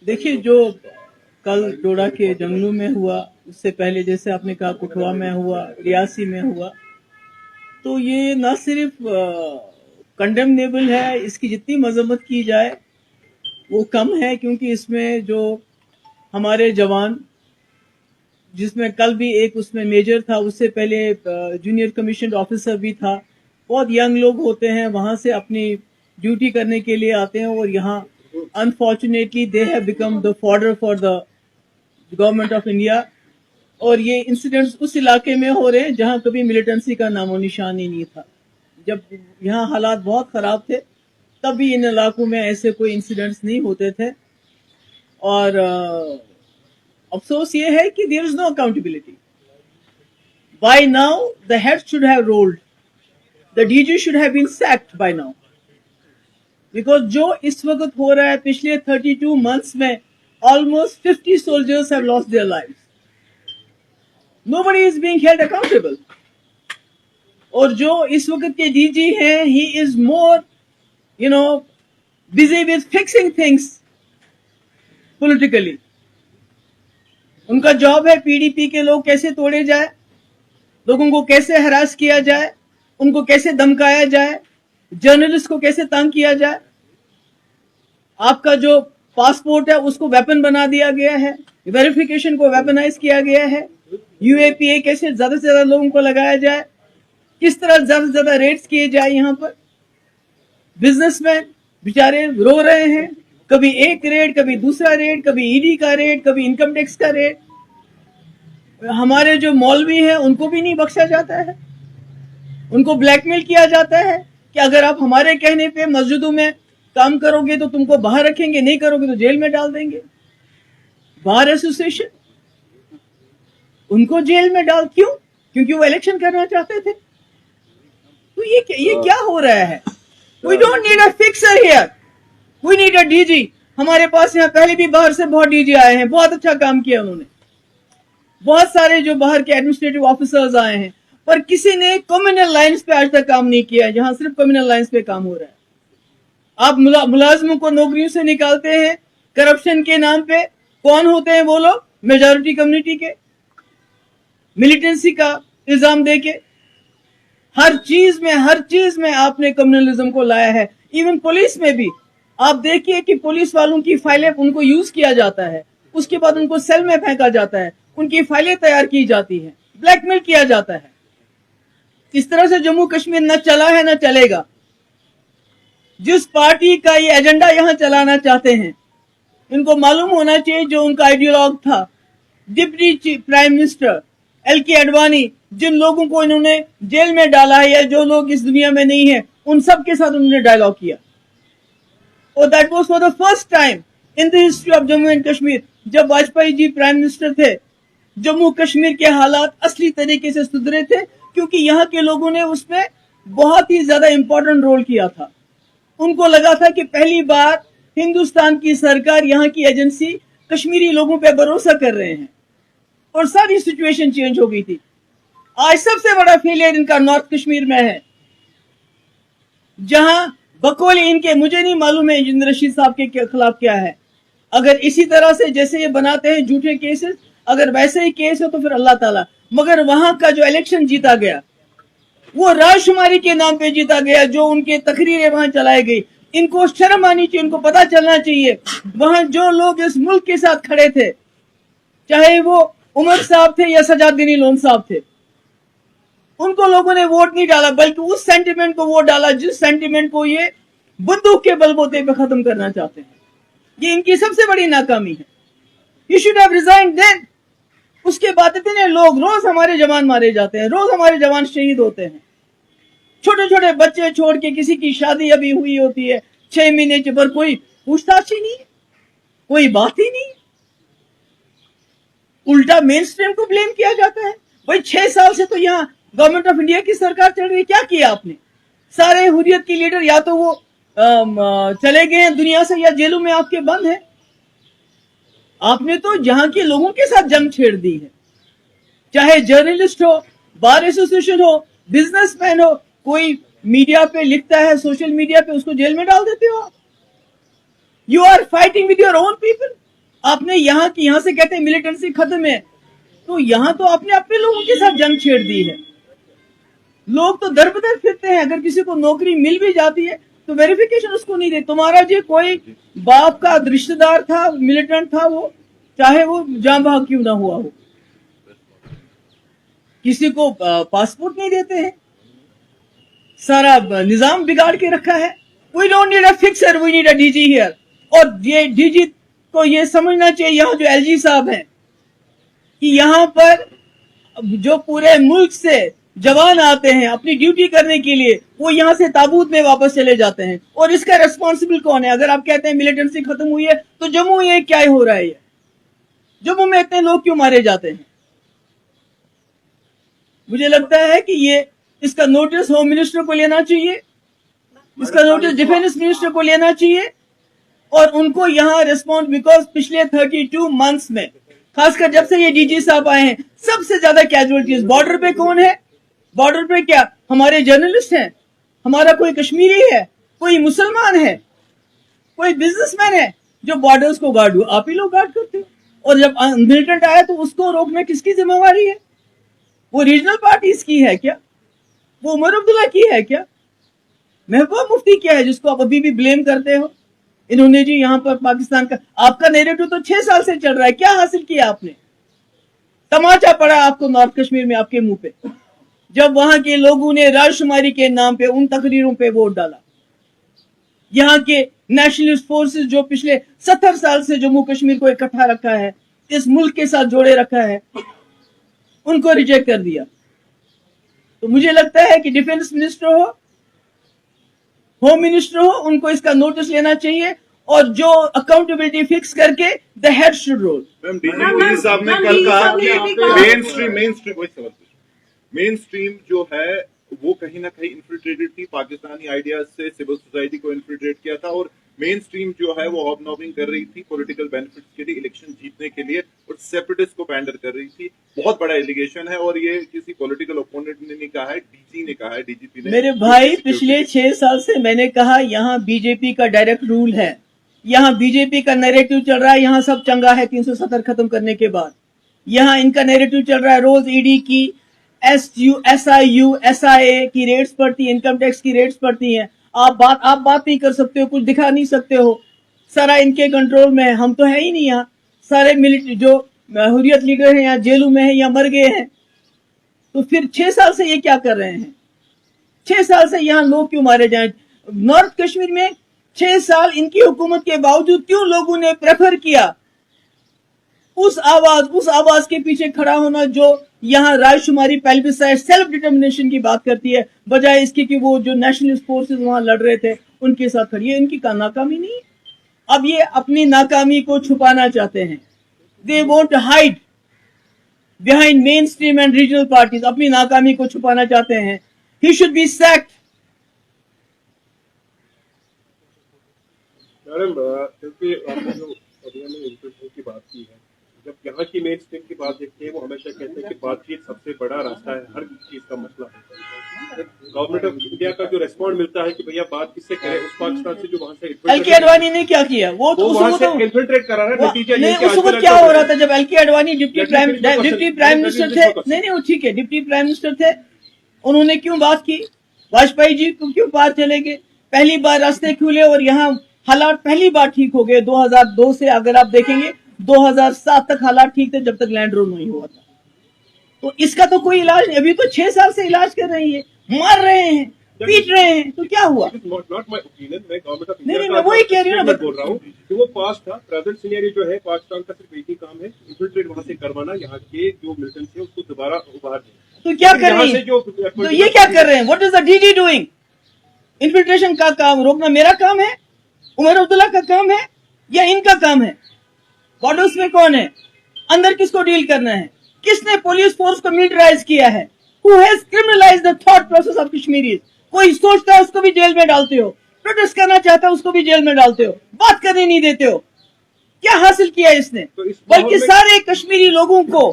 देखिए, जो कल डोडा के जंगलों में हुआ, उससे पहले जैसे आपने कहा कुठवा में हुआ, रियासी में हुआ, तो ये न सिर्फ कंडेमनेबल है, इसकी जितनी मजम्मत की जाए वो कम है, क्योंकि इसमें जो हमारे जवान, जिसमें कल भी एक उसमें मेजर था, उससे पहले जूनियर कमीशन ऑफिसर भी था, बहुत यंग लोग होते हैं, वहां से अपनी ड्यूटी करने के लिए आते हैं और यहाँ unfortunately they have become the fodder for the government of India. और ये इंसिडेंट्स उस इलाके में हो रहे हैं जहां कभी मिलिटेंसी का नामो निशान ही नहीं था। जब यहाँ हालात बहुत खराब थे तब भी इन इलाकों में ऐसे कोई इंसिडेंट्स नहीं होते थे। और अफसोस ये है कि there is no accountability. By now the head should have rolled, the DG should have been sacked by now, because जो इस वक्त हो रहा है, पिछले 32 मंथ्स में almost 50 soldiers have lost their lives. Nobody is being held accountable. और जो इस वक्त के डीजी हैं, he is more, busy with fixing things politically. उनका जॉब है पीडीपी के लोग कैसे तोड़े जाए, लोगों को कैसे हरास किया जाए, उनको कैसे धमकाया जाए, जर्नलिस्ट को कैसे तंग किया जाए। आपका जो पासपोर्ट है उसको वेपन बना दिया गया है, वेरिफिकेशन को वेपनाइज किया गया है, यूएपीए कैसे ज्यादा से ज्यादा लोगों को लगाया जाए, किस तरह ज्यादा से ज्यादा रेट्स किए जाए। यहाँ पर बिजनेसमैन बेचारे रो रहे हैं, कभी एक रेट, कभी दूसरा रेट, कभी ईडी का रेट, कभी इनकम टैक्स का रेट। हमारे जो मौलवी हैं उनको भी नहीं बख्शा जाता है, उनको ब्लैकमेल किया जाता है कि अगर आप हमारे कहने पे मस्जिदों में काम करोगे तो तुमको बाहर रखेंगे, नहीं करोगे तो जेल में डाल देंगे। बार एसोसिएशन, उनको जेल में डाल, क्यों? क्योंकि वो इलेक्शन करना चाहते थे। तो ये क्या हो रहा है? We don't need a fixer here, we need a DG. हमारे पास यहाँ पहले भी बाहर से बहुत डीजी आए हैं, बहुत अच्छा काम किया उन्होंने, बहुत सारे जो बाहर के एडमिनिस्ट्रेटिव ऑफिसर्स आए हैं, पर किसी ने कम्युनल लाइन्स पे आज तक काम नहीं किया है, जहां सिर्फ कम्युनल लाइन्स पे काम हो रहा है। आप मुलाजिमों को नौकरियों से निकालते हैं करप्शन के नाम पे। कौन होते हैं वो लोग? मेजॉरिटी कम्युनिटी के, मिलिटेंसी का इल्जाम देके। हर चीज में आपने कम्युनलिज्म को लाया है। इवन पुलिस में भी आप देखिए कि पुलिस वालों की फाइलें, उनको यूज किया जाता है, उसके बाद उनको सेल में फेंका जाता है, उनकी फाइलें तैयार की जाती हैं, ब्लैकमेल किया जाता है। इस तरह से जम्मू कश्मीर न चला है न चलेगा। जिस पार्टी का ये एजेंडा यहां चलाना चाहते हैं, इनको मालूम होना चाहिए जो उनका आइडियोलॉग था, deputy prime minister L K. Advani, जिन लोगों को इन्होंने जेल में डाला है या जो लोग इस दुनिया में नहीं है, उन सब के साथ उन्होंने डायलॉग किया। और that was for the first time in the history of Jammu and Kashmir. जब वाजपेयी जी प्राइम मिनिस्टर थे, जम्मू कश्मीर के हालात असली तरीके से सुधरे थे, क्योंकि यहाँ के लोगों ने उसमें बहुत ही ज्यादा इंपॉर्टेंट रोल किया था। उनको लगा था कि पहली बार हिंदुस्तान की सरकार, यहाँ की एजेंसी कश्मीरी लोगों पे भरोसा कर रहे हैं, और सारी सिचुएशन चेंज हो गई थी। आज सबसे बड़ा फेलियर इनका नॉर्थ कश्मीर में है, जहां बकौल इनके, मुझे नहीं मालूम है इंजीनियर रशीद साहब के खिलाफ क्या है। अगर इसी तरह से जैसे ये बनाते हैं झूठे केसेस, अगर वैसे ही केस हो तो फिर अल्लाह ताला। मगर वहां का जो इलेक्शन जीता गया वो राजकुमारी के नाम पे जीता गया, जो उनके तकरीरें वहां चलाई गई। इनको शर्म आनी चाहिए, इनको पता चलना चाहिए वहां जो लोग इस मुल्क के साथ खड़े थे, चाहे वो उमर साहब थे या सजादुद्दीन लोन साहब थे, उनको लोगों ने वोट नहीं डाला, बल्कि उस सेंटिमेंट को वोट डाला जिस सेंटिमेंट को ये बंदूक के बलबूते पे खत्म करना चाहते हैं। ये इनकी सबसे बड़ी नाकामी है। You should have resigned then. उसके बाद इतने लोग, रोज हमारे जवान मारे जाते हैं, रोज हमारे जवान शहीद होते हैं। छोटे छोटे बच्चे छोड़ के, किसी की शादी अभी हुई होती है 6 महीने के, पर कोई पूछताछ ही नहीं, कोई बात ही नहीं। उल्टा मेन स्ट्रीम को ब्लेम किया जाता है। भाई 6 साल से तो यहाँ गवर्नमेंट ऑफ इंडिया की सरकार चल रही है, क्या किया आपने? सारे हुर्रियत के लीडर या तो वो चले गए हैं दुनिया से या जेलों में आपके बंद है। आपने तो जहां के लोगों के साथ जंग छेड़ दी है, चाहे जर्नलिस्ट हो, बार एसोसिएशन हो, बिजनेसमैन हो। कोई मीडिया पे लिखता है, सोशल मीडिया पे, उसको जेल में डाल देते हो आप। You are fighting with your own people. आपने यहाँ से कहते हैं मिलिटेंसी खत्म है, तो यहाँ तो आपने अपने लोगों के साथ जंग छेड़ दी है। लोग तो दर बदर फिरते हैं, अगर किसी को नौकरी मिल भी जाती है तो वेरिफिकेशन उसको नहीं दे। तुम्हारा जो कोई बाप का रिश्तेदार था, मिलिटेंट था, वो चाहे वो जान भाग क्यों ना हुआ हो, किसी को पासपोर्ट नहीं देते हैं, सारा निजाम बिगाड़ के रखा है। We don't need a fixer, we need a DG here. और ये डीजी को ये समझना चाहिए, यहाँ जो एलजी साहब हैं, कि यहाँ पर जो पूरे मुल्क से जवान आते हैं अपनी ड्यूटी करने के लिए, वो यहाँ से ताबूत में वापस चले जाते हैं। और इसका रेस्पॉन्सिबल कौन है? अगर आप कहते हैं मिलिटेंसी खत्म हुई है, तो जम्मू में क्या हो रहा है? जम्मू में इतने लोग क्यों मारे जाते हैं? मुझे लगता है कि ये इसका नोटिस होम मिनिस्टर को लेना चाहिए, इसका नोटिस डिफेंस मिनिस्टर को लेना चाहिए, और उनको यहाँ रिस्पॉन्ड, बिकॉज पिछले 32 मंथ्स में, खासकर जब से ये डीजी साहब आए हैं, सबसे ज्यादा कैजुअलिटीज बॉर्डर पे कौन है? बॉर्डर पे क्या हमारे जर्नलिस्ट हैं? हमारा कोई कश्मीरी है, कोई मुसलमान है, कोई बिजनेसमैन है जो बॉर्डर्स को गार्ड हुआ? आप ही लोग गार्ड करते हो। और जब मिलिटेंट आया तो उसको रोकना किसकी जिम्मेवारी है? वो रीजनल पार्टीज की है क्या? वो उमर अब्दुल्ला की है क्या? महबूबा मुफ्ती क्या है जिसको आप अभी भी ब्लेम करते हो? इन्होंने जी यहाँ पर पाकिस्तान का, आपका नैरेटिव तो 6 साल से चल रहा है, क्या हासिल किया आपने? तमाचा पड़ा आपको नॉर्थ कश्मीर में आपके मुंह पे, जब वहां के लोगों ने राजशुमारी के नाम पे उन तकरीरों पे वोट डाला। यहाँ के नेशनलिस्ट फोर्सेस जो पिछले 70 साल से जम्मू कश्मीर को इकट्ठा रखा है, इस मुल्क के साथ जोड़े रखा है, उनको रिजेक्ट कर दिया। तो मुझे लगता है कि डिफेंस मिनिस्टर हो, होम मिनिस्टर हो, उनको इसका नोटिस लेना चाहिए, और जो अकाउंटेबिलिटी फिक्स करके the head should roll. Ma'am, DG साहब ने कल कहा कि मेन स्ट्रीम जो है वो कहीं ना कहीं इन्फिल्ट्रेटेड थी, पाकिस्तानी आइडियाज से सिविल सोसाइटी को इन्फिल्ट्रेट किया था, और मेन स्ट्रीम जो है वो हॉबनॉबिंग कर रही थी पॉलिटिकल बेनिफिट्स के लिए, इलेक्शन जीतने के लिए, और सेपरेटिस्ट को पैंडर कर रही थी। बहुत बड़ा एलिगेशन है, और ये किसी पॉलिटिकल ओपोनेंट ने नहीं कहा है, डीजी ने कहा है, डीजीपी ने। मेरे भाई, पिछले 6 साल से मैंने कहा यहाँ बीजेपी का डायरेक्ट रूल है, यहाँ बीजेपी का नैरेटिव चल रहा है, यहाँ सब चंगा है 370 खत्म करने के बाद। यहाँ इनका नैरेटिव चल रहा है, रोज ईडी की, SIU, SIA की रेट्स पड़ती है, इनकम टैक्स की रेट्स पड़ती हैं। आप बात नहीं कर सकते हो, कुछ दिखा नहीं सकते हो, सारा इनके कंट्रोल में है। हम तो है ही नहीं यहाँ, सारे मिलिट्री जो हुर्रियत लीडर हैं यहाँ जेलों में हैं या मर गए हैं। तो फिर 6 साल से ये क्या कर रहे हैं? 6 साल से यहाँ लोग क्यों मारे जाएं? नॉर्थ कश्मीर में 6 साल इनकी हुकूमत के बावजूद क्यों लोगों ने प्रेफर किया उस आवाज के पीछे खड़ा होना जो यहाँ राजशुमारी, पेल्बिसाइड, सेल्फ डिटर्मिनेशन की बात करती है, बजाय इसके कि वो जो नेशनलिस्ट फोर्सेस वहां लड़ रहे थे उनके साथ खड़ी है। इनकी नाकामी नहीं है। अब ये अपनी नाकामी को छुपाना चाहते हैं। They want to hide behind mainstream and regional parties, अपनी नाकामी को छुपाना चाहते हैं। He should be sacked. Madam, क्योंकि आपने जो इंटरव्यू की बात की है, जब यहाँ की मेन स्ट्रीम की बात देखते हैं, वो हमेशा कहते हैं कि बातचीत सबसे बड़ा रास्ता है, हर चीज का मसला है। गवर्नमेंट ऑफ इंडिया का जो रेस्पॉन्ड मिलता है कि भैया बात किससे करें, उस पाकिस्तान से जो वहां से एल के अडवाणी ने क्या किया? वो तो वहां से इन्फिल्ट्रेट करा रहा है। नतीजा नहीं, उस वक्त क्या हो रहा था जब एल के अडवाणी डिप्टी प्राइम मिनिस्टर थे? नहीं, वो ठीक है, डिप्टी प्राइम मिनिस्टर थे, उन्होंने क्यों बात की? वाजपेयी जी को क्यों बाहर चले गए? पहली बार रास्ते खुले और यहाँ हालात पहली बार ठीक हो गए। 2002 से अगर आप देखेंगे 2007 तक हालात ठीक थे, जब तक लैंड रोल नहीं हुआ था। तो इसका तो कोई इलाज नहीं। अभी तो 6 साल से इलाज कर रही है, मार रहे हैं, पीट रहे हैं, तो क्या हुआ? नॉट माय ओपिनियन, मैं गवर्नमेंट ऑफ नहीं, मैं वही कह रही हूँ, बोल रहा हूँ कि वो पास था। प्रेजेंट सिनेरियो जो है, पाकिस्तान का सिर्फ एक ही काम है, इन्फिल्ट्रेट वहां से करवाना, यहाँ के जो मिलिटेंट्स है उसको दोबारा उभार देना। तो क्या कर रही है? तो ये क्या कर रहे हैं? What is the DG doing? Infiltration का काम रोकना मेरा काम है, उमर अब्दुल्ला का काम है, या इनका काम है? बॉर्डर्स में कौन है? अंदर किसको डील करना है? किसने पुलिस फोर्स को मिलिटराइज किया है? Who has criminalized the thought process of Kashmiris? कोई सोचता है उसको भी जेल में डालते हो, प्रोटेस्ट करना चाहता है उसको भी जेल में डालते हो, बात करने नहीं देते हो। क्या हासिल किया इसने? बल्कि सारे कश्मीरी लोगों को,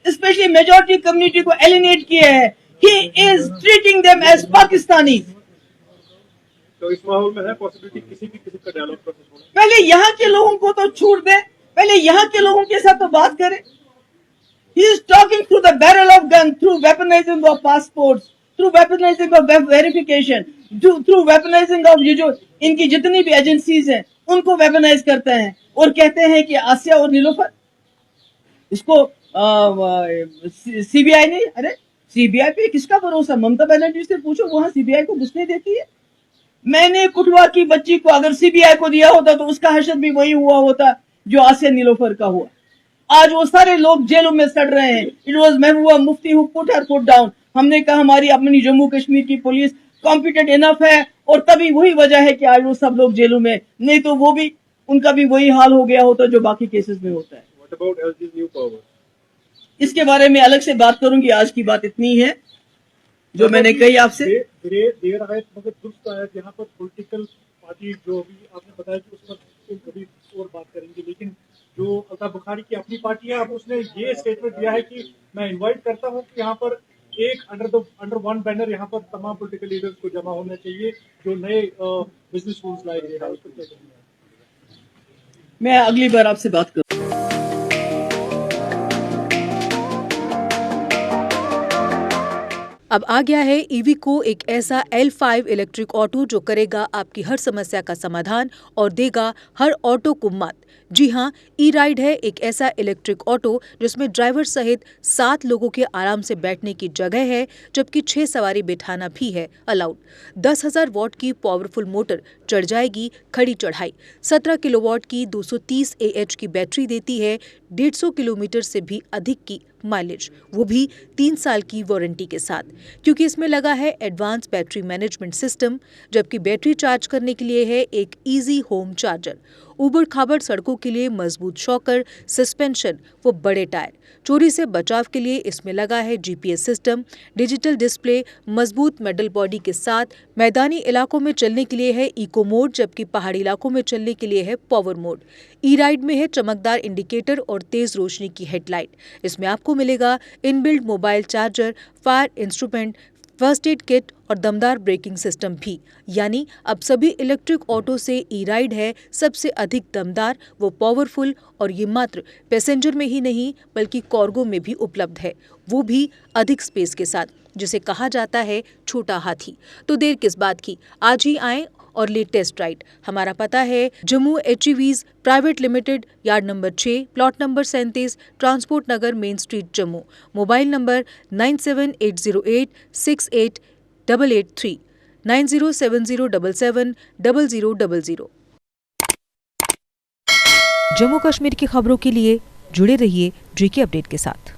स्पेशली मेजॉरिटी कम्युनिटी को एलिनेट किया है। He is treating them as Pakistanis. तो इस माहौल में है पॉसिबिलिटी किसी का डायलॉग प्रोसेस होना। पहले यहाँ के लोगों को तो छूट दें, पहले यहाँ के लोगों के साथ तो बात करें. He is talking through the barrel of gun, through weaponizing of passports, through weaponizing of verification, through weaponizing of ये जो इनकी जितनी भी एजेंसीज हैं उनको वेपनाइज करते हैं और कहते हैं कि आसिया और नीलोफर इसको सीबीआई नहीं. अरे सीबीआई पे किसका भरोसा? ममता बनर्जी से पूछो, वहां सीबीआई को घुसने देती है. मैंने कुटवा की बच्ची को अगर सीबीआई को दिया होता तो उसका हशर भी वही हुआ होता जो आसिया नीलोफर का हुआ. आज वो सारे लोग जेलों में सड़ रहे हैं. It was Mehbooba Mufti who put her foot down. हमने कहा हमारी अपनी जम्मू कश्मीर की पुलिस कॉम्पिटेंट इनफ है और तभी वही वजह है कि आज वो सब लोग जेलों में, नहीं तो वो भी उनका भी वही हाल हो गया होता जो बाकी केसेस में होता है. What about LG's new power? इसके बारे में अलग से बात करूंगी. आज की बात इतनी है जो मैंने कही आपसे. देर आए मगर दुरुस्त आया यहाँ पर पॉलिटिकल पार्टी जो भी आपने बताया कि उस पर कभी और बात करेंगे, लेकिन जो अल्ताफ बुखारी की अपनी पार्टी है, अब उसने ये स्टेटमेंट दिया है कि मैं इनवाइट करता हूँ कि यहाँ पर एक अंडर वन बैनर यहाँ पर तमाम पॉलिटिकल लीडर्स को जमा होना चाहिए जो नए बिजनेस रूल्स लाए गए हैं. मैं अगली बार आपसे बात करूँ. अब आ गया है ईवीको, एक ऐसा L5 इलेक्ट्रिक ऑटो जो करेगा आपकी हर समस्या का समाधान और देगा हर ऑटो को मात. जी हां, ई राइड है एक ऐसा इलेक्ट्रिक ऑटो जिसमें ड्राइवर सहित 7 लोगों के आराम से बैठने की जगह है, जबकि 6 सवारी बिठाना भी है अलाउड. 10,000 वॉट की पावरफुल मोटर चढ़ जाएगी खड़ी चढ़ाई. 17 किलोवाट की 230 AH की बैटरी देती है 150 किलोमीटर से भी अधिक की माइलेज, वो भी 3 साल की वारंटी के साथ, क्योंकि इसमें लगा है एडवांस बैटरी मैनेजमेंट सिस्टम. जबकि बैटरी चार्ज करने के लिए है एक इजी होम चार्जर. उबड़ खाबड़ सड़कों के लिए मजबूत शॉकर, सस्पेंशन व बड़े टायर. चोरी से बचाव के लिए इसमें लगा है GPS सिस्टम, डिजिटल डिस्प्ले, मजबूत मेटल बॉडी के साथ. मैदानी इलाकों में चलने के लिए है इको मोड, जबकि पहाड़ी इलाकों में चलने के लिए है पावर मोड. ई राइड में है चमकदार इंडिकेटर और तेज रोशनी की हेडलाइट. इसमें आपको मिलेगा inbuilt mobile charger, fire instrument, first aid kit और दमदार ब्रेकिंग सिस्टम भी. यानी अब सभी इलेक्ट्रिक ऑटो से ई राइड है सबसे अधिक दमदार व पावरफुल, और ये मात्र पैसेंजर में ही नहीं बल्कि कार्गो में भी उपलब्ध है, वो भी अधिक स्पेस के साथ, जिसे कहा जाता है छोटा हाथी. तो देर किस बात की, आज ही आएं और ले टेस्ट राइड. हमारा पता है Jammu HEVs private limited, yard number 6, plot number 37, transport Nagar, main street, Jammu. Mobile number 9780868883, 9070770000. Jammu Kashmir की खबरों के लिए जुड़े रहिए GK अपडेट के साथ.